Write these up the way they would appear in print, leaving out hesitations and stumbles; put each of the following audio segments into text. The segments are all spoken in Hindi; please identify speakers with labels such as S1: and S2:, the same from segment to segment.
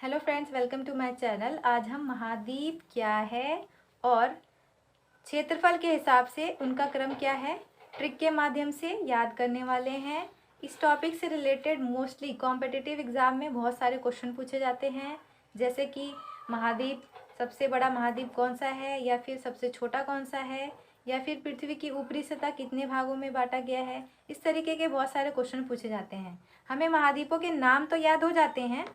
S1: Hello friends, welcome to my channel. आज हम महाद्वीप क्या है और क्षेत्रफल के हिसाब से उनका क्रम क्या है ट्रिक के माध्यम से याद करने वाले हैं। इस टॉपिक से रिलेटेड मोस्टली कॉम्पिटिटिव एग्जाम में बहुत सारे क्वेश्चन पूछे जाते हैं, जैसे कि महाद्वीप, सबसे बड़ा महाद्वीप कौन सा है, या फिर सबसे छोटा कौन सा है, या फिर पृथ्वी की ऊपरी सतह कितने भागों में बांटा गया है। इस तरीके के बहुत सारे क्वेश्चन पूछे जाते हैं। हमें महाद्वीपों के नाम तो याद हो जाते हैं,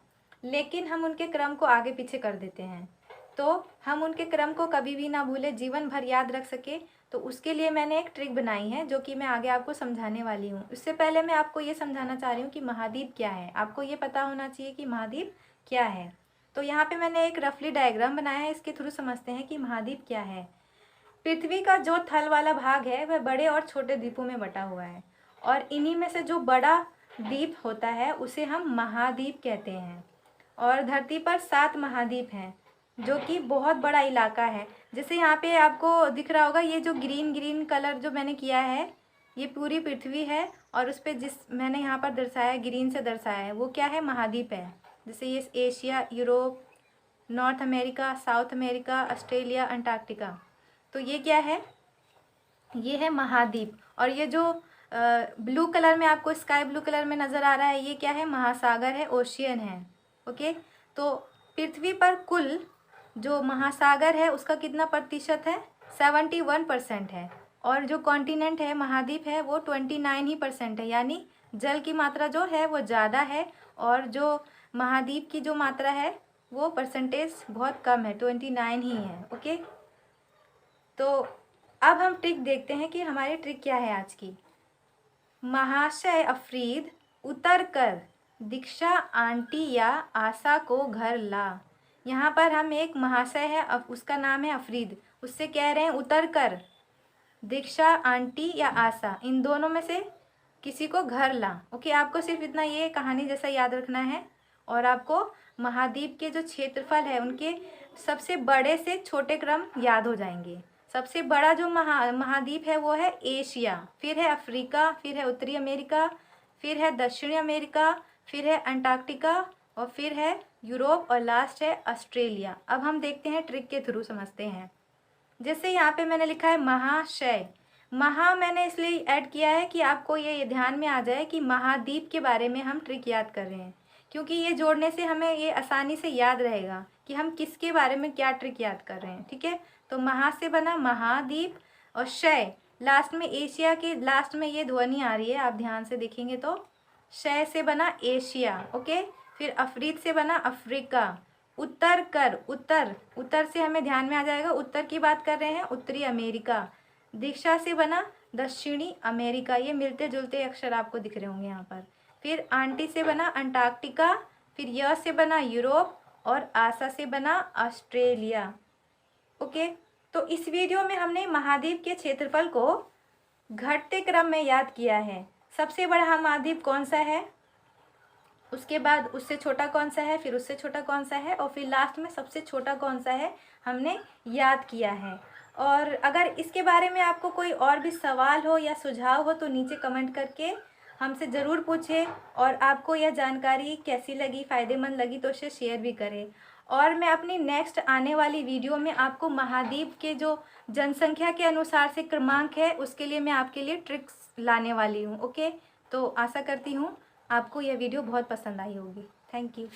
S1: लेकिन हम उनके क्रम को आगे पीछे कर देते हैं। तो हम उनके क्रम को कभी भी ना भूलें, जीवन भर याद रख सके, तो उसके लिए मैंने एक ट्रिक बनाई है जो कि मैं आगे आपको समझाने वाली हूँ। इससे पहले मैं आपको ये समझाना चाह रही हूँ कि महाद्वीप क्या है। आपको ये पता होना चाहिए कि महाद्वीप क्या है। तो यहाँ पे मैंने एक रफली डायग्राम बनाया है, इसके थ्रू समझते हैं कि महाद्वीप क्या है। पृथ्वी का जो थल वाला भाग है वह बड़े और छोटे द्वीपों में बटा हुआ है, और इन्हीं में से जो बड़ा द्वीप होता है उसे हम महाद्वीप कहते हैं। और धरती पर 7 महाद्वीप हैं, जो कि बहुत बड़ा इलाका है। जैसे यहाँ पे आपको दिख रहा होगा, ये जो ग्रीन ग्रीन कलर जो मैंने किया है, ये पूरी पृथ्वी है, और उस पर जिस मैंने यहाँ पर दर्शाया, ग्रीन से दर्शाया है, वो क्या है, महाद्वीप है। जैसे ये Asia, Europe, north America, south America, Australia, Antarctica, तो ये क्या है, ये है महाद्वीप। और ये जो ब्लू कलर में आपको स्काई ब्लू कलर में नज़र आ रहा है, ये क्या है, महासागर है, ओशियन है। ओके, तो पृथ्वी पर कुल जो महासागर है उसका कितना प्रतिशत है, 71% है। और जो कॉन्टिनेंट है, महाद्वीप है, वो 29 ही % है, यानी जल की मात्रा जो है वो ज़्यादा है, और जो महाद्वीप की जो मात्रा है वो परसेंटेज बहुत कम है, 29 ही है। ओके, तो अब हम ट्रिक देखते हैं कि हमारी ट्रिक क्या है आज की। महाशय अफरीद उतर कर दीक्षा आंटी या आशा को घर ला। यहाँ पर हम एक महाशय है, अब उसका नाम है अफरीद, उससे कह रहे हैं उतर कर दीक्षा आंटी या आशा, इन दोनों में से किसी को घर ला। ओके, आपको सिर्फ इतना ये कहानी जैसा याद रखना है, और आपको महाद्वीप के जो क्षेत्रफल है उनके सबसे बड़े से छोटे क्रम याद हो जाएंगे। सबसे बड़ा जो महाद्वीप है वो है एशिया, फिर है अफ्रीका, फिर है उत्तरी अमेरिका, फिर है दक्षिणी अमेरिका, फिर है अंटार्कटिका, और फिर है यूरोप, और लास्ट है ऑस्ट्रेलिया। अब हम देखते हैं, ट्रिक के थ्रू समझते हैं। जैसे यहाँ पे मैंने लिखा है महाशय, महा मैंने इसलिए ऐड किया है कि आपको ये ध्यान में आ जाए कि महाद्वीप के बारे में हम ट्रिक याद कर रहे हैं, क्योंकि ये जोड़ने से हमें ये आसानी से याद रहेगा कि हम किसके बारे में क्या ट्रिक याद कर रहे हैं। ठीक है, तो महा से बना महाद्वीप, और शय लास्ट में, एशिया के लास्ट में ये ध्वनि आ रही है, आप ध्यान से देखेंगे तो शय से बना एशिया। ओके, फिर अफरीद से बना अफ्रीका, उत्तर कर, उत्तर, उत्तर से हमें ध्यान में आ जाएगा, उत्तर की बात कर रहे हैं, उत्तरी अमेरिका। दीक्षा से बना दक्षिणी अमेरिका, ये मिलते जुलते अक्षर आपको दिख रहे होंगे यहाँ पर। फिर आंटी से बना अंटार्कटिका, फिर य से बना यूरोप, और आशा से बना ऑस्ट्रेलिया। ओके, तो इस वीडियो में हमने महाद्वीप के क्षेत्रफल को घटते क्रम में याद किया है। सबसे बड़ा महाद्वीप कौन सा है, उसके बाद उससे छोटा कौन सा है, फिर उससे छोटा कौन सा है, और फिर लास्ट में सबसे छोटा कौन सा है, हमने याद किया है। और अगर इसके बारे में आपको कोई और भी सवाल हो या सुझाव हो तो नीचे कमेंट करके हमसे ज़रूर पूछें, और आपको यह जानकारी कैसी लगी, फ़ायदेमंद लगी तो उसे शेयर भी करें। और मैं अपनी नेक्स्ट आने वाली वीडियो में आपको महाद्वीप के जो जनसंख्या के अनुसार से क्रमांक है उसके लिए मैं आपके लिए ट्रिक्स लाने वाली हूँ। ओके, तो आशा करती हूँ आपको यह वीडियो बहुत पसंद आई होगी। Thank you.